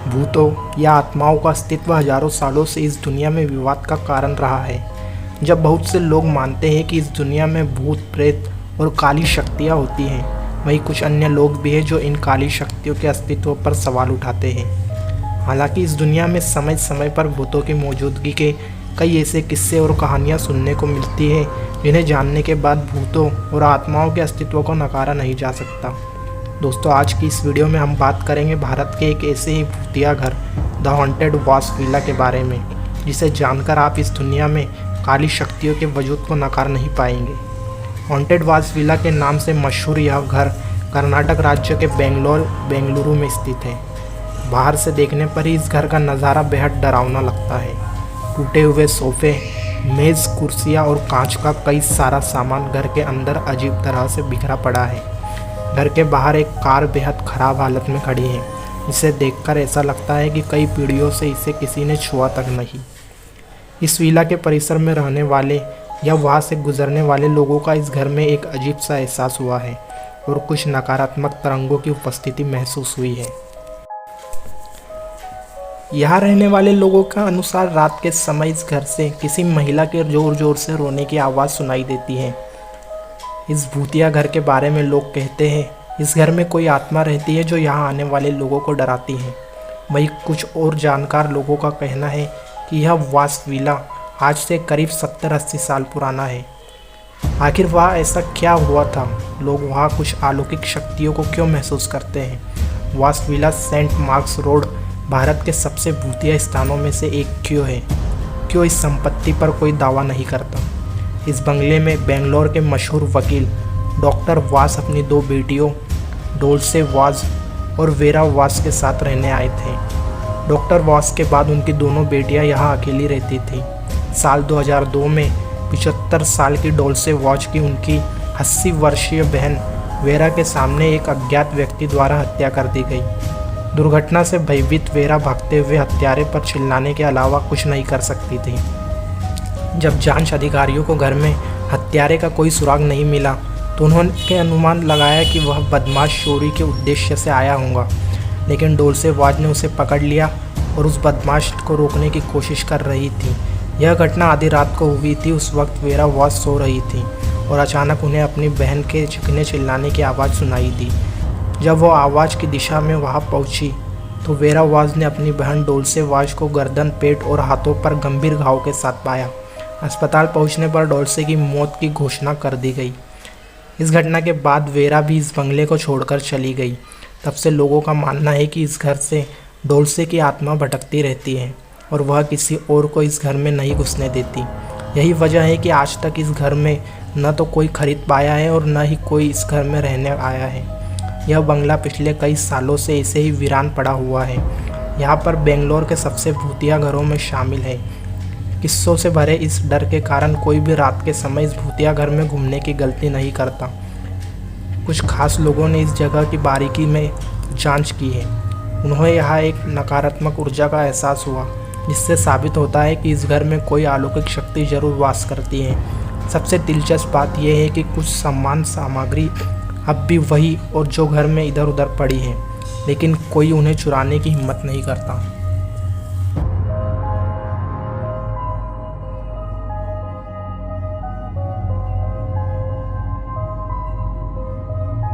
भूतों या आत्माओं का अस्तित्व हजारों सालों से इस दुनिया में विवाद का कारण रहा है। जब बहुत से लोग मानते हैं कि इस दुनिया में भूत प्रेत और काली शक्तियाँ होती हैं, वहीं कुछ अन्य लोग भी हैं जो इन काली शक्तियों के अस्तित्व पर सवाल उठाते हैं। हालांकि इस दुनिया में समय समय पर भूतों की मौजूदगी के कई ऐसे किस्से और कहानियाँ सुनने को मिलती हैं जिन्हें जानने के बाद भूतों और आत्माओं के अस्तित्व को नकारा नहीं जा सकता। दोस्तों, आज की इस वीडियो में हम बात करेंगे भारत के एक ऐसे ही भूतिया घर द हॉन्टेड वास विला के बारे में, जिसे जानकर आप इस दुनिया में काली शक्तियों के वजूद को नकार नहीं पाएंगे। हॉन्टेड वास विला के नाम से मशहूर यह घर कर्नाटक राज्य के बेंगलुरु में स्थित है। बाहर से देखने पर ही इस घर का नज़ारा बेहद डरावना लगता है। टूटे हुए सोफे, मेज़, कुर्सियाँ और कांच का कई सारा सामान घर के अंदर अजीब तरह से बिखरा पड़ा है। घर के बाहर एक कार बेहद ख़राब हालत में खड़ी है, जिसे देखकर ऐसा लगता है कि कई पीढ़ियों से इसे किसी ने छुआ तक नहीं। इस विला के परिसर में रहने वाले या वहाँ से गुजरने वाले लोगों का इस घर में एक अजीब सा एहसास हुआ है और कुछ नकारात्मक तरंगों की उपस्थिति महसूस हुई है। यहाँ रहने वाले लोगों का अनुसार रात के समय इस घर से किसी महिला के ज़ोर ज़ोर से रोने की आवाज़ सुनाई देती है। इस भूतिया घर के बारे में लोग कहते हैं इस घर में कोई आत्मा रहती है जो यहाँ आने वाले लोगों को डराती है। वहीं कुछ और जानकार लोगों का कहना है कि यह वास विला आज से करीब 70-80 साल पुराना है। आखिर वहाँ ऐसा क्या हुआ था? लोग वहाँ कुछ अलौकिक शक्तियों को क्यों महसूस करते हैं? वास Villa Saint Mark's Road Bharat के सबसे भूतिया स्थानों में से एक क्यों है? क्यों इस संपत्ति पर कोई दावा नहीं करता? इस बंगले में बेंगलोर के मशहूर वकील डॉक्टर वास अपनी 2 बेटियों डोल्से वास और वेरा वास के साथ रहने आए थे। डॉक्टर वास के बाद उनकी दोनों बेटियां यहाँ अकेली रहती थीं। साल 2002 में 75 साल की डोल्से वास की उनकी 80 वर्षीय बहन वेरा के सामने एक अज्ञात व्यक्ति द्वारा हत्या कर दी गई। दुर्घटना से भयभीत वेरा भागते हुए हत्यारे पर चिल्लाने के अलावा कुछ नहीं कर सकती थी। जब जांच अधिकारियों को घर में हत्यारे का कोई सुराग नहीं मिला तो उन्होंने अनुमान लगाया कि वह बदमाश चोरी के उद्देश्य से आया होगा, लेकिन डोल्से वास ने उसे पकड़ लिया और उस बदमाश को रोकने की कोशिश कर रही थी। यह घटना आधी रात को हुई थी। उस वक्त वेरा वास सो रही थी और अचानक उन्हें अपनी बहन के चीखने चिल्लाने की आवाज़ सुनाई दी। जब वो आवाज़ की दिशा में वहाँ पहुँची तो वेरा वास ने अपनी बहन डोल्से वास को गर्दन, पेट और हाथों पर गंभीर घाव के साथ पाया। अस्पताल पहुंचने पर डोल्से की मौत की घोषणा कर दी गई। इस घटना के बाद वेरा भी इस बंगले को छोड़कर चली गई। तब से लोगों का मानना है कि इस घर से डोल्से की आत्मा भटकती रहती है और वह किसी और को इस घर में नहीं घुसने देती। यही वजह है कि आज तक इस घर में न तो कोई खरीद पाया है और न ही कोई इस घर में रहने आया है। यह बंगला पिछले कई सालों से ऐसे ही वीरान पड़ा हुआ है। यहाँ पर बेंगलोर के सबसे भूतिया घरों में शामिल है। किस्सों से भरे इस डर के कारण कोई भी रात के समय इस भूतिया घर में घूमने की गलती नहीं करता। कुछ खास लोगों ने इस जगह की बारीकी में जांच की है। उन्हें यहाँ एक नकारात्मक ऊर्जा का एहसास हुआ, जिससे साबित होता है कि इस घर में कोई अलौकिक शक्ति जरूर वास करती है। सबसे दिलचस्प बात यह है कि कुछ सामान सामग्री अब भी वही और जो घर में इधर उधर पड़ी है, लेकिन कोई उन्हें चुराने की हिम्मत नहीं करता।